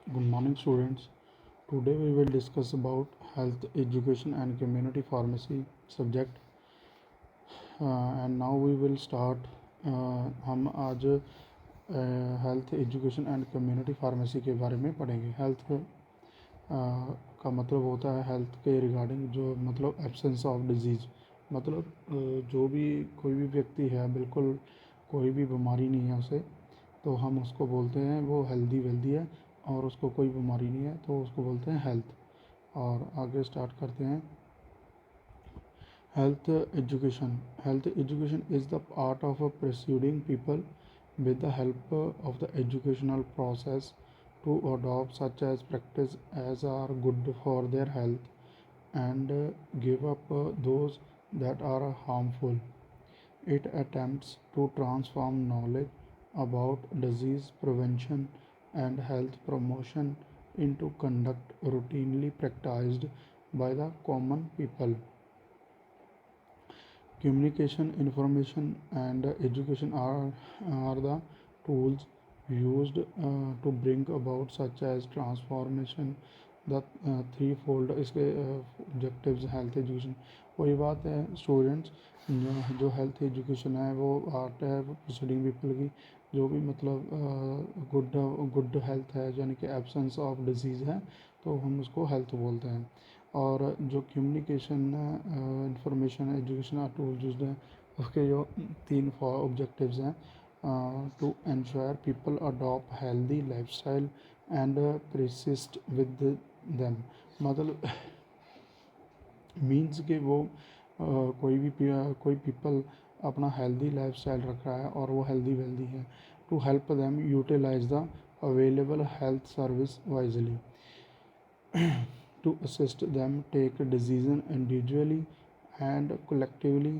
Good morning, students. Today we will discuss about health education and community pharmacy subject. And now we will start. हम आज health education and community pharmacy के बारे में पढ़ेंगे। Health का मतलब होता है हेल्थ के रिगार्डिंग, जो मतलब एब्सेंस ऑफ डिजीज़, मतलब जो भी कोई भी व्यक्ति है, बिल्कुल कोई भी बीमारी नहीं है उसे, तो हम उसको बोलते हैं वो वेल्दी है, और उसको कोई बीमारी नहीं है तो उसको बोलते हैं हेल्थ। और आगे स्टार्ट करते हैं। Health education is the art of persuading people with the help of the educational process to adopt such as practice as are good for their health and give up those that are harmful. It attempts to transform knowledge about disease prevention and health promotion into conduct routinely practiced by the common people. Communication, information, and education are the tools used to bring about such as transformation. The threefold इसके objectives health education. वही बात है students, जो health education है वो art है proceeding people की, जो भी मतलब गुड हेल्थ है, यानी कि एब्सेंस ऑफ डिजीज़ है, तो हम उसको हेल्थ बोलते हैं। और जो कम्युनिकेशन, इंफॉर्मेशन, एजुकेशन और टूल यूज्ड हैं, उसके जो तीन ऑब्जेक्टिव्स हैं, to ensure people adopt healthy lifestyle and persist with them. मतलब मीन्स कि वो कोई पीपल अपना हेल्दी लाइफस्टाइल रख रहा है और वो हेल्दी वेल्दी है, to help them utilise the available health service wisely, to assist them take decision individually and collectively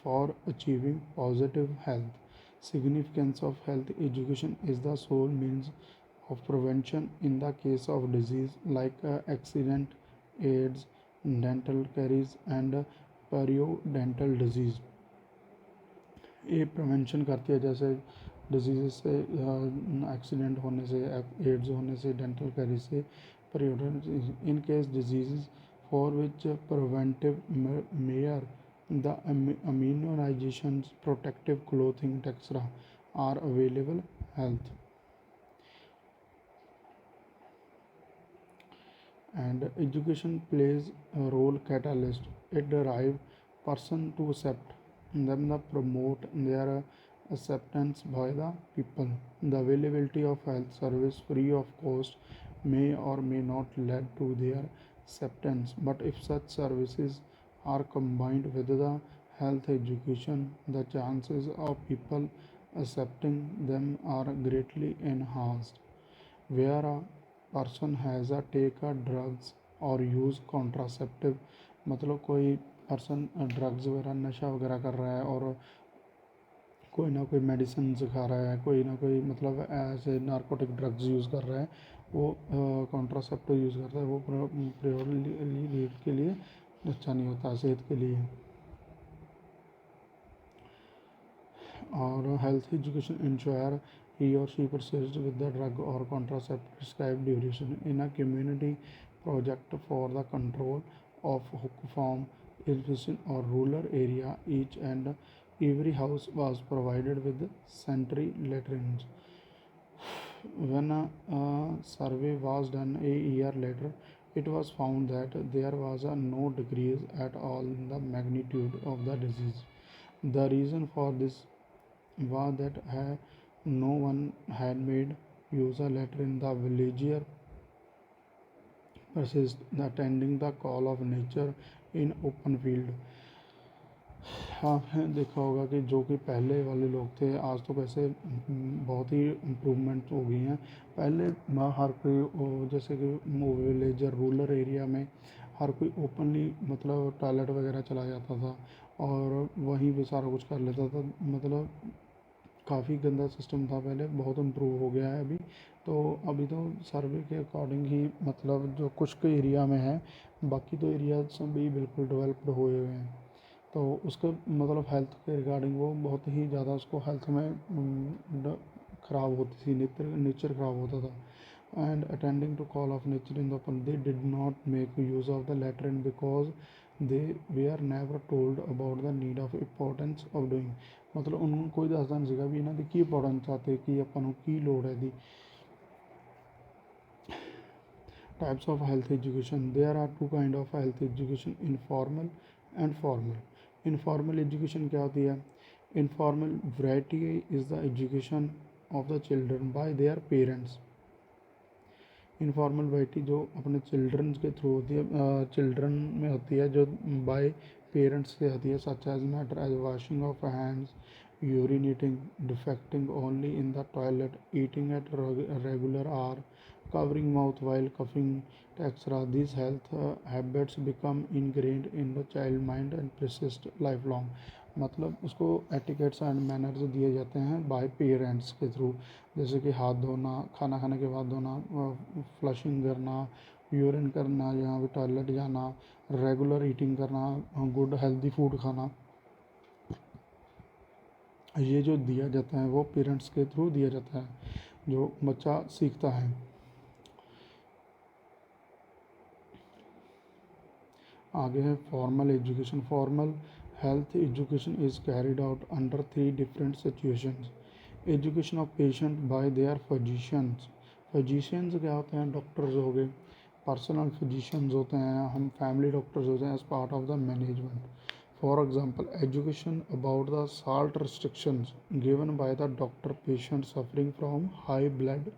for achieving positive health. Significance of health education is the sole means of prevention in the case of disease like accident, AIDS, dental caries and periodontal disease. ये prevention करती है, जैसे disease से, accident होने से, ads होने से, dental caries से, periodontal in case diseases for which preventive measure the immunizations, protective clothing, etc. are available. Health and education plays a role catalyst. It drive person to accept them, the promote their acceptance by the people. The availability of health service free of cost may or may not lead to their acceptance, but if such services are combined with the health education, the chances of people accepting them are greatly enhanced. Where a person has a take a drugs or use contraceptive, मतलब कोई person drugs वगैरह, नशा वगैरह कर रहा है और कोई ना कोई मेडिसिन खा रहा है, कोई ना कोई मतलब ऐसे नारकोटिक ड्रग्स यूज़ कर रहा है, वो कॉन्ट्रासेप्टिव यूज़ करता है, वो प्योरली के लिए अच्छा नहीं होता सेहत के लिए। और health education ensure he or she persists with the drug or contraceptive prescribed duration in a community project for the control of hookworm infection or rural area. Each and every house was provided with sanitary latrines. When a survey was done a year later, it was found that there was no decrease at all in the magnitude of the disease. The reason for this was that no one had made use of latrine. The villager persist attending the call of nature in open field. आपने देखा होगा कि जो कि पहले वाले लोग थे, आज तो वैसे बहुत ही इम्प्रूवमेंट हो गई हैं। पहले हर कोई, जैसे कि विलेजर रूरल एरिया में हर कोई ओपनली मतलब टॉयलेट वगैरह चला जाता था और वहीं पे सारा कुछ कर लेता था। मतलब काफ़ी गंदा सिस्टम था पहले, बहुत इम्प्रूव हो गया है अभी। तो अभी तो सर्वे के अकॉर्डिंग ही मतलब जो कुछ के एरिया में है, बाकी तो एरिया सभी बिल्कुल डेवलप्ड हुए हुए हैं। तो उसके मतलब हेल्थ के रिगार्डिंग वो बहुत ही ज़्यादा उसको हेल्थ में ख़राब होती थी, नेचर ख़राब होता था। and attending to call of nature in the open. They did not make use of the latrine because they were never told about the need of importance of doing. मतलब उन्होंने कोई दसदा नहीं सीगा भी इन्हां दी की इंपोर्टेंस आ ते की आपां नूं की लोड़ है दी. Types of health education. There are two kind of health education, informal and formal. Informal education क्या होती है? Informal variety is the education of the children by their parents. Informal variety जो अपने चिल्ड्रन के थ्रू होती है, children में होती है, जो बाय पेरेंट्स से होती है, such as matter as washing of hands, urinating, defecating only in the toilet, eating at regular hour, covering mouth while coughing, etc. These health habits become ingrained in the child mind and persist lifelong. मतलब उसको etiquettes and manners दिए जाते हैं bye parents के through, जैसे कि हाथ धोना, खाना खाने के बाद धोना, फ्लशिंग करना, यूरिन करना, जहाँ पे टॉयलेट जाना, रेगुलर ईटिंग करना, गुड हेल्दी फूड खाना, ये जो दिया जाता है वो पेरेंट्स के थ्रू दिया जाता है, जो बच्चा सीखता है. आगे है formal education. Formal health education is carried out under 3 different situations. Education of patient bye there physicians. Physicians क्या होते हैं? डॉक्टर्स हो गए, पर्सनल फिजिशियंस होते हैं, हम फैमिली डॉक्टर्स होते हैं as part of the management. For example, education about the salt restrictions given by the doctor patient suffering from high blood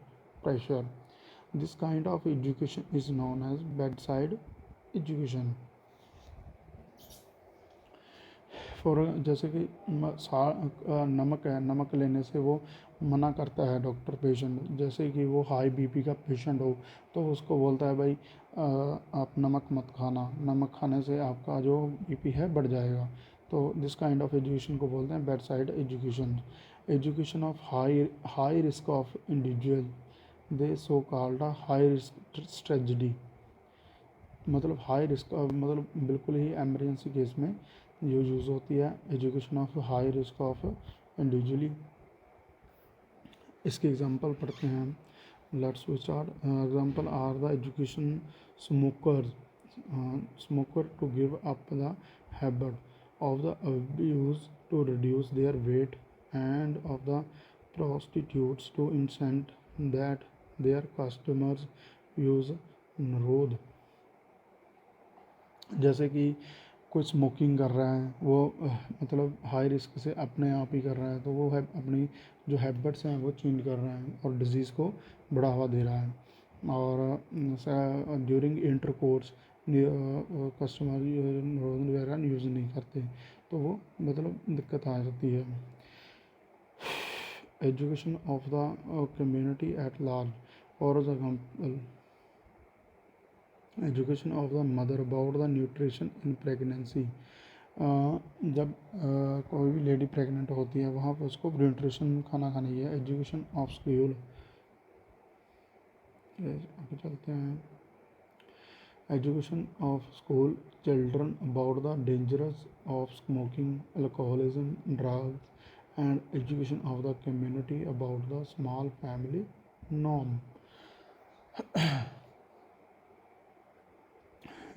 pressure. This kind of education is known as bed side education. For जैसे कि नमक है, नमक लेने से वो मना करता है डॉक्टर पेशेंट, जैसे कि वो हाई बीपी का पेशेंट हो तो उसको बोलता है भाई आप नमक मत खाना, नमक खाने से आपका जो बीपी है बढ़ जाएगा. तो दिस काइंड ऑफ एजुकेशन को बोलते हैं bed side education. Education of high risk of individual, they so called high risk strategy. मतलब हाई रिस्क, मतलब बिल्कुल ही एमरजेंसी केस में जो यूज़ होती है education of high risk of individually. इसके एग्जांपल पढ़ते हैं. Let's start. Example are the education smoker to give up the habit, of the abuse to reduce their weight, and of the prostitutes to incent that their customers use रोध. जैसे कि कोई smoking कर रहा है, वो मतलब हाई रिस्क से अपने आप ही कर रहा है, तो वो है अपनी जो हैबिट्स हैं वो चेंज कर रहा है और डिजीज़ को बढ़ावा दे रहा है. और ड्यूरिंग इंटरकोर्स कस्टमर वगैरह यूज़ नहीं करते, तो वो मतलब दिक्कत आ जाती है. Education of the community at large. For example, education of the mother about the nutrition in pregnancy. जब कोई भी लेडी प्रेग्नेंट होती है वहाँ पर उसको न्यूट्रिशन खाना खानी है. Education of school. आगे चलते हैं. Education of school children about the dangerous of smoking, alcoholism, drugs, and education of the community about the small family norm.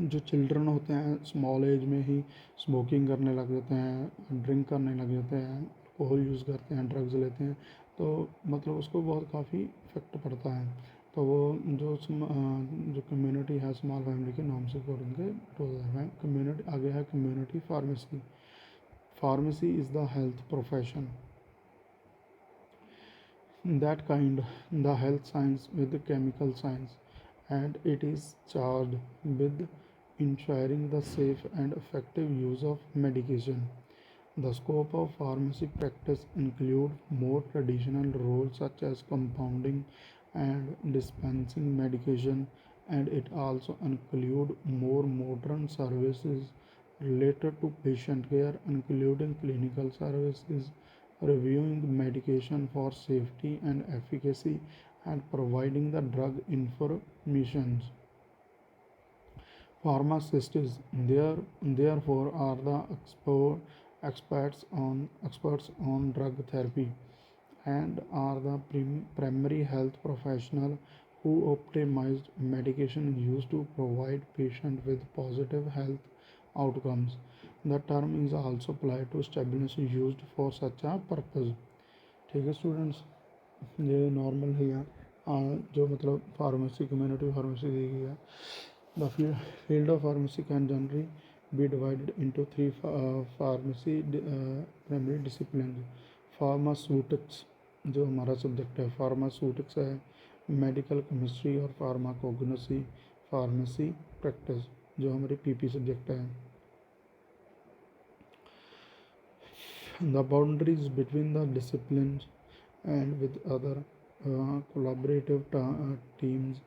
जो चिल्ड्रन होते हैं स्मॉल एज में ही स्मोकिंग करने लग जाते हैं, ड्रिंक करने लग जाते हैं, अल्कोहल यूज़ करते हैं, ड्रग्स लेते हैं, तो मतलब उसको बहुत काफ़ी इफेक्ट पड़ता है. तो वो जो कम्युनिटी है स्मॉल फैमिली के नाम से अकॉर्डिंग के कम्युनिटी. आगे है community pharmacy. Pharmacy is the health profession that kind the health science with the chemical science, and it is charged with ensuring the safe and effective use of medication. The scope of pharmacy practice include more traditional roles such as compounding and dispensing medication, and it also include more modern services related to patient care, including clinical services, reviewing medication for safety and efficacy, and providing the drug information. Pharmacists therefore are the experts on drug therapy and are the primary health professional who optimized medication used to provide patient with positive health outcomes. The term is also applied to stimulants used for such a purpose. ठीक है students, ये normal है यहाँ जो मतलब pharmacy community pharmacy दी गई है. The field of pharmacy can generally be divided into three pharmacy primary disciplines. Pharmaceutics जो हमारा सब्जेक्ट है, फार्मास्यूटिक्स है, मेडिकल केमिस्ट्री और फार्माकोगनसी, फार्मेसी प्रैक्टिस जो हमारी पीपी सब्जेक्ट है. The boundaries between the disciplines and with other collaborative teams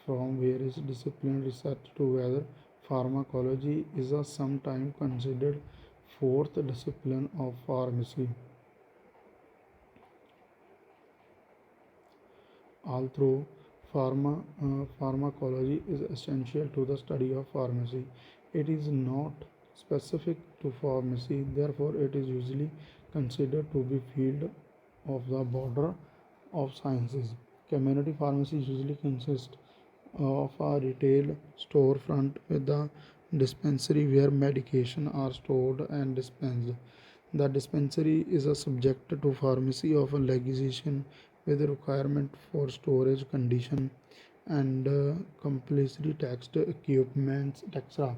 from various disciplines research together. Pharmacology is a sometimes considered fourth discipline of pharmacy. Although pharmacology is essential to the study of pharmacy, it is not specific to pharmacy. Therefore, it is usually considered to be field of the border of sciences. Community pharmacy usually consists of a retail storefront with a dispensary where medication are stored and dispensed. The dispensary is a subject to pharmacy of a legislation with a requirement for storage condition and compulsory taxed equipments, etc.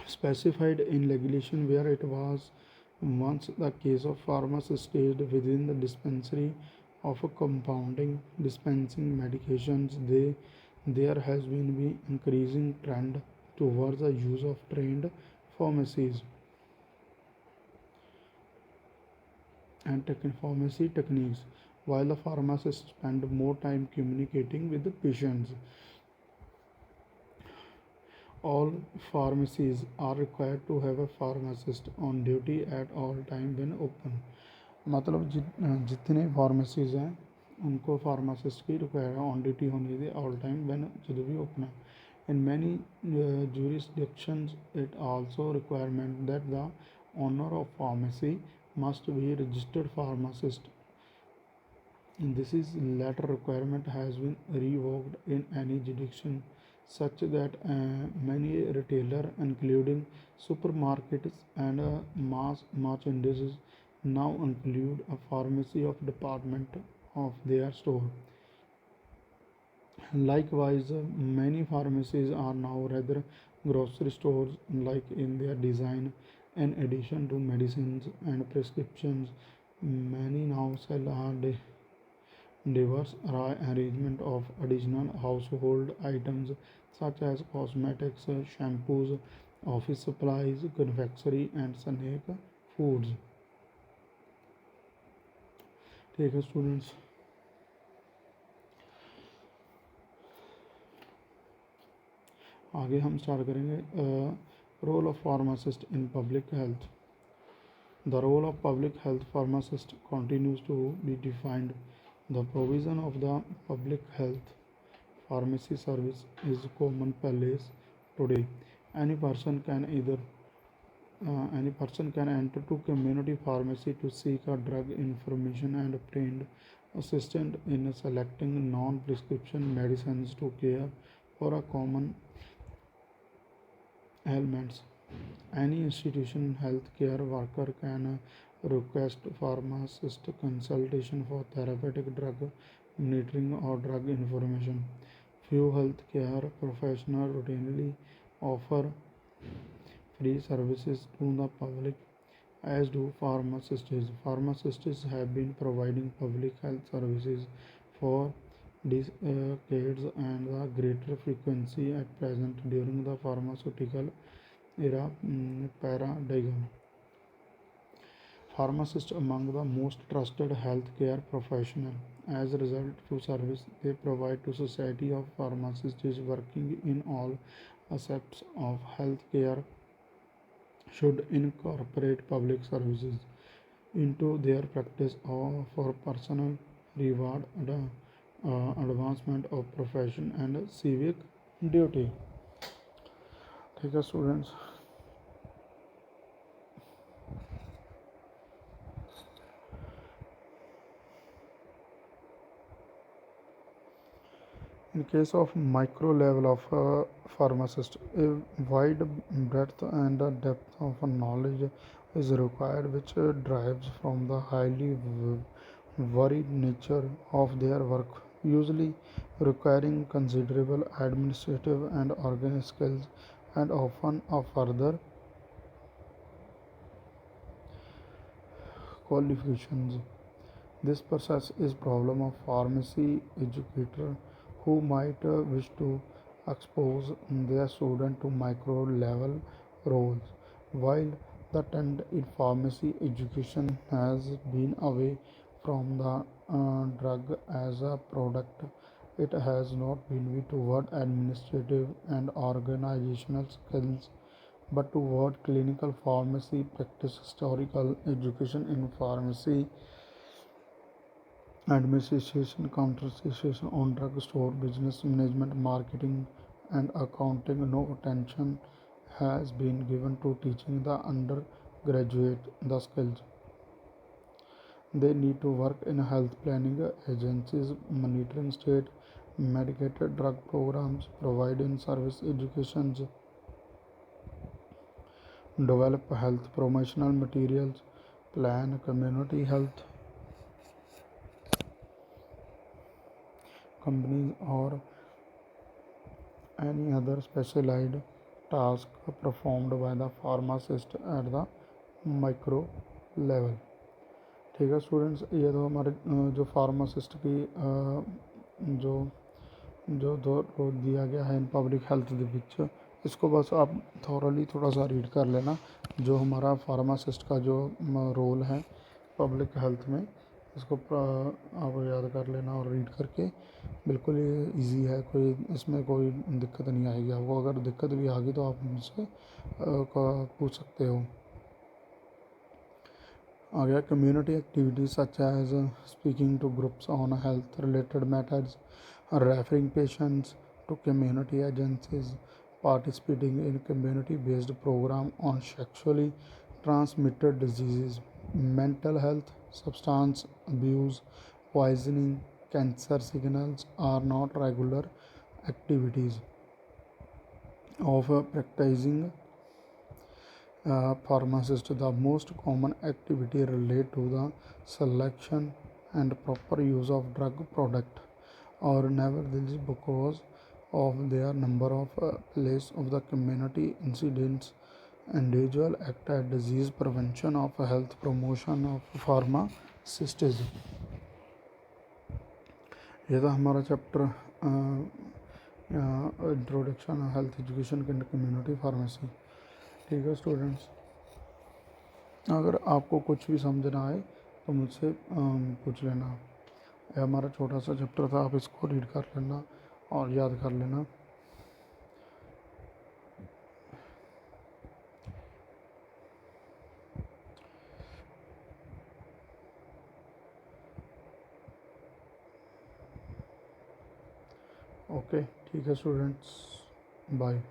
Specified in legislation where it was once the case of pharmacists stayed within the dispensary of a compounding dispensing medications. There has been an increasing trend towards the use of trained pharmacies and pharmacy techniques, while the pharmacists spend more time communicating with the patients. All pharmacies are required to have a pharmacist on duty at all time when open. मतलब जितने pharmacies हैं उनको pharmacist की require on duty होनी चाहिए all time when जब भी open है. In many jurisdictions, it also requirement that the owner of pharmacy must be a registered pharmacist. This is latter requirement has been revoked in any jurisdiction, such that many retailers, including supermarkets and mass merchandise, now include a pharmacy of department of their store. Likewise, many pharmacies are now rather grocery stores like in their design. In addition to medicines and prescriptions, many now sell a diverse arrangement of additional household items such as cosmetics, shampoos, office supplies, confectionery and snack foods. ठीक है students, आगे हम start करेंगे. Role of pharmacist in public health. The role of public health pharmacist continues to be defined. The provision of the public health pharmacy service is commonplace today. Any person can enter to community pharmacy to seek a drug information and obtain assistance in selecting non-prescription medicines to care for a common ailments. Any institution healthcare worker can request pharmacist consultation for therapeutic drug monitoring or drug information. Few healthcare professionals routinely offer free services to the public, as do pharmacists. Pharmacists have been providing public health services for decades and the greater frequency at present during the pharmaceutical era paradigm. Pharmacists among the most trusted healthcare professional. As a result to service they provide to society of pharmacists working in all aspects of healthcare should incorporate public services into their practice for personal reward, advancement of profession and civic duty. ठीक है students, In case of micro level of a pharmacist, a wide breadth and a depth of knowledge is required, which derives from the highly varied nature of their work, usually requiring considerable administrative and organic skills and often a further qualifications. This process is problem of pharmacy educator who might wish to expose their student to micro level roles, while the trend in pharmacy education has been away from the drug as a product. It has not been toward administrative and organizational skills but toward clinical pharmacy practice. Historical education in pharmacy administration, concentration on drug store business management, marketing, and accounting. No attention has been given to teaching the undergraduate the skills they need to work in health planning agencies, monitoring state medicated drug programs, providing service educations, develop health promotional materials, plan community health companies, or any other specialized task performed by the pharmacist at the micro level. ठीक है students, ये तो हमारे जो pharmacist की जो जो दो रोल दिया गया है इन पब्लिक हेल्थ ਦੇ ਵਿੱਚ, इसको बस आप थॉरली थोड़ा सा रीड कर लेना. जो हमारा फार्मासिस्ट का जो रोल है पब्लिक हेल्थ में, इसको आप याद कर लेना और रीड करके बिल्कुल ये इजी है, कोई इसमें कोई दिक्कत नहीं आएगी आपको. अगर दिक्कत भी आ गई तो आप मुझसे पूछ सकते हो. आ गया community activities such as speaking to groups on health related matters, referring patients to community agencies, participating in community-based program on sexually transmitted diseases, mental health, substance abuse, poisoning, cancer signals are not regular activities of a practicing pharmacist. The most common activity relate to the selection and proper use of drug product, or nevertheless because of their number of place of the community incidents, individual act at disease prevention of health promotion of pharmacist. ये था हमारा chapter introduction health education in community pharmacy. ठीक है students, अगर आपको कुछ भी समझ ना आए तो मुझसे पूछ लेना. यह हमारा छोटा सा चैप्टर था, आप इसको रीड कर लेना और याद कर लेना. ओके ठीक है स्टूडेंट्स, बाय.